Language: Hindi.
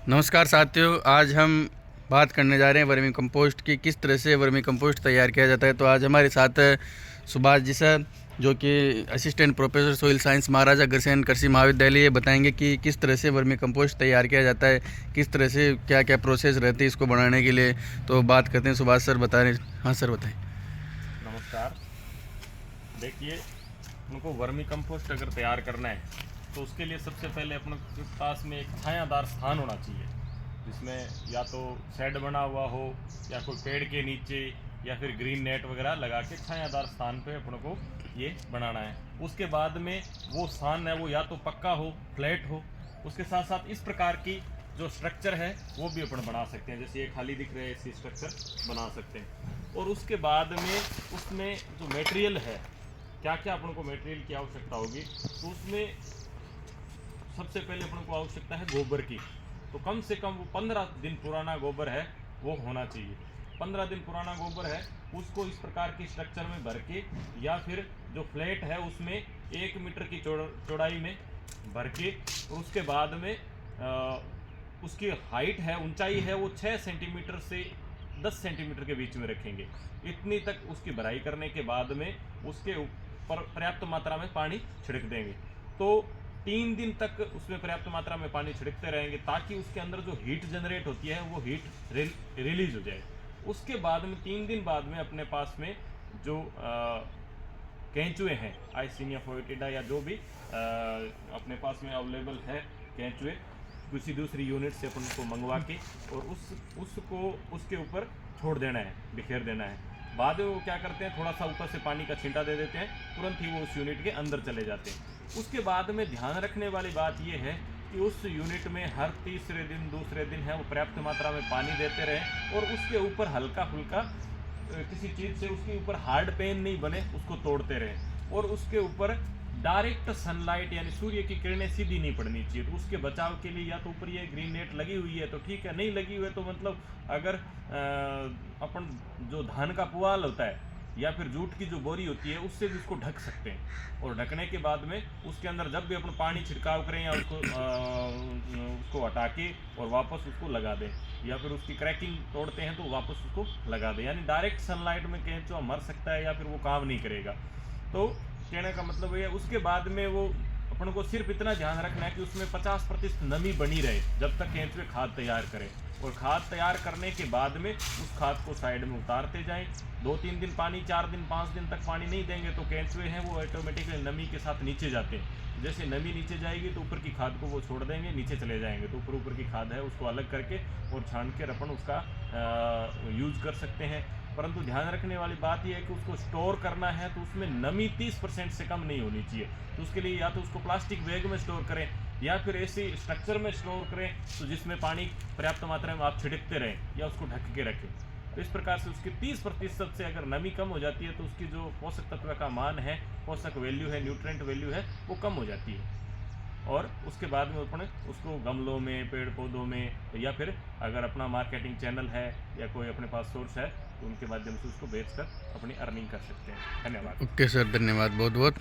नमस्कार साथियों, आज हम बात करने जा रहे हैं वर्मी कंपोस्ट की, किस तरह से वर्मी कंपोस्ट तैयार किया जाता है। तो आज हमारे साथ सुभाष जी सर, जो कि assistant professor soil science Maharaja Agrasen कृषि महाविद्यालय, ये बताएंगे कि किस तरह से वर्मी कंपोस्ट तैयार किया जाता है, किस तरह से क्या क्या प्रोसेस रहती है इसको बनाने के लिए। तो बात करते हैं, सुभाष सर बता रहे। हाँ सर बताएं। नमस्कार। देखिए, उनको वर्मी कंपोस्ट अगर तैयार करना है तो उसके लिए सबसे पहले अपने पास में एक छायादार स्थान होना चाहिए, जिसमें या तो शेड बना हुआ हो या कोई पेड़ के नीचे या फिर ग्रीन नेट वगैरह लगा के छायादार स्थान पे अपने को ये बनाना है। उसके बाद में वो स्थान है वो या तो पक्का हो, फ्लैट हो। उसके साथ साथ इस प्रकार की जो स्ट्रक्चर है वो भी अपन बना सकते हैं, जैसे ये खाली दिख रहे हैं ऐसी स्ट्रक्चर बना सकते हैं। और उसके बाद में उसमें जो मटेरियल है, क्या क्या अपन को मटेरियल की आवश्यकता होगी, तो उसमें सबसे पहले अपन को आवश्यकता है गोबर की। तो कम से कम वो 15 दिन पुराना गोबर है वो होना चाहिए। 15 दिन पुराना गोबर है उसको इस प्रकार की स्ट्रक्चर में भर के, या फिर जो फ्लैट है उसमें 1 मीटर की चौड़ाई में भर के, और उसके बाद में उसकी हाइट है, ऊंचाई है वो 6 सेंटीमीटर से 10 सेंटीमीटर के बीच में रखेंगे। इतनी तक उसकी भराई करने के बाद में उसके ऊपर पर्याप्त मात्रा में पानी छिड़क देंगे। तो 3 दिन तक उसमें पर्याप्त मात्रा में पानी छिड़कते रहेंगे, ताकि उसके अंदर जो हीट जनरेट होती है वो हीट रिलीज हो जाए। उसके बाद में 3 दिन बाद में अपने पास में जो केंचुए हैं, आइसिनिया फोएटिडा या जो भी अपने पास में अवेलेबल है केंचुए, किसी दूसरी यूनिट से अपन को मंगवा के और उसको उसके ऊपर छोड़ देना है, बिखेर देना है। बाद में वो क्या करते हैं, थोड़ा सा ऊपर से पानी का छींटा दे देते हैं, तुरंत ही वो उस यूनिट के अंदर चले जाते हैं। उसके बाद में ध्यान रखने वाली बात ये है कि उस यूनिट में हर तीसरे दिन दूसरे दिन है वो पर्याप्त मात्रा में पानी देते रहें, और उसके ऊपर हल्का फुल्का किसी चीज़ से उसके ऊपर हार्ड पेन नहीं बने उसको तोड़ते रहें। और उसके ऊपर डायरेक्ट सनलाइट यानी सूर्य की किरणें सीधी नहीं पड़नी चाहिए। तो उसके बचाव के लिए या तो ऊपर ये ग्रीन नेट लगी हुई है तो ठीक है, नहीं लगी हुई है तो मतलब अगर अपन जो धान का पुआल होता है या फिर जूट की जो बोरी होती है उससे भी उसको ढक सकते हैं। और ढकने के बाद में उसके अंदर जब भी अपन पानी छिड़काव करें या उसको हटा के और वापस उसको लगा दें, या फिर उसकी क्रैकिंग तोड़ते हैं तो वापस उसको लगा दें। यानी डायरेक्ट सनलाइट में केंचुआ मर सकता है या फिर वो काम नहीं करेगा। तो कहने का मतलब ये है। उसके बाद में वो अपन को सिर्फ इतना ध्यान रखना है कि उसमें 50% नमी बनी रहे जब तक केंचुए खाद तैयार करें। और खाद तैयार करने के बाद में उस खाद को साइड में उतारते जाएं। 2-3 दिन पानी, 4 दिन 5 दिन तक पानी नहीं देंगे तो केंचुए हैं वो ऑटोमेटिकली नमी के साथ नीचे जाते हैं। जैसे नमी नीचे जाएगी तो ऊपर की खाद को वो छोड़ देंगे, नीचे चले जाएंगे। तो ऊपर की खाद है उसको अलग करके और छान के अपन उसका यूज़ कर सकते हैं। परंतु ध्यान रखने वाली बात यह है कि उसको स्टोर करना है तो उसमें नमी 30% से कम नहीं होनी चाहिए। तो उसके लिए या तो उसको प्लास्टिक बैग में स्टोर करें या फिर ऐसी स्ट्रक्चर में स्टोर करें तो जिसमें पानी पर्याप्त मात्रा में आप छिड़कते रहें, या उसको ढक के रखें। तो इस प्रकार से उसकी 30% से अगर नमी कम हो जाती है तो उसकी जो पोषक तत्व का मान है, पोषक वैल्यू है, न्यूट्रेंट वैल्यू है, वो कम हो जाती है। और उसके बाद में अपन उसको गमलों में, पेड़ पौधों में, या फिर अगर अपना मार्केटिंग चैनल है या कोई अपने पास सोर्स है तो उनके माध्यम से उसको बेचकर अपनी अर्निंग कर सकते हैं। धन्यवाद। ओके सर, धन्यवाद बहुत बहुत।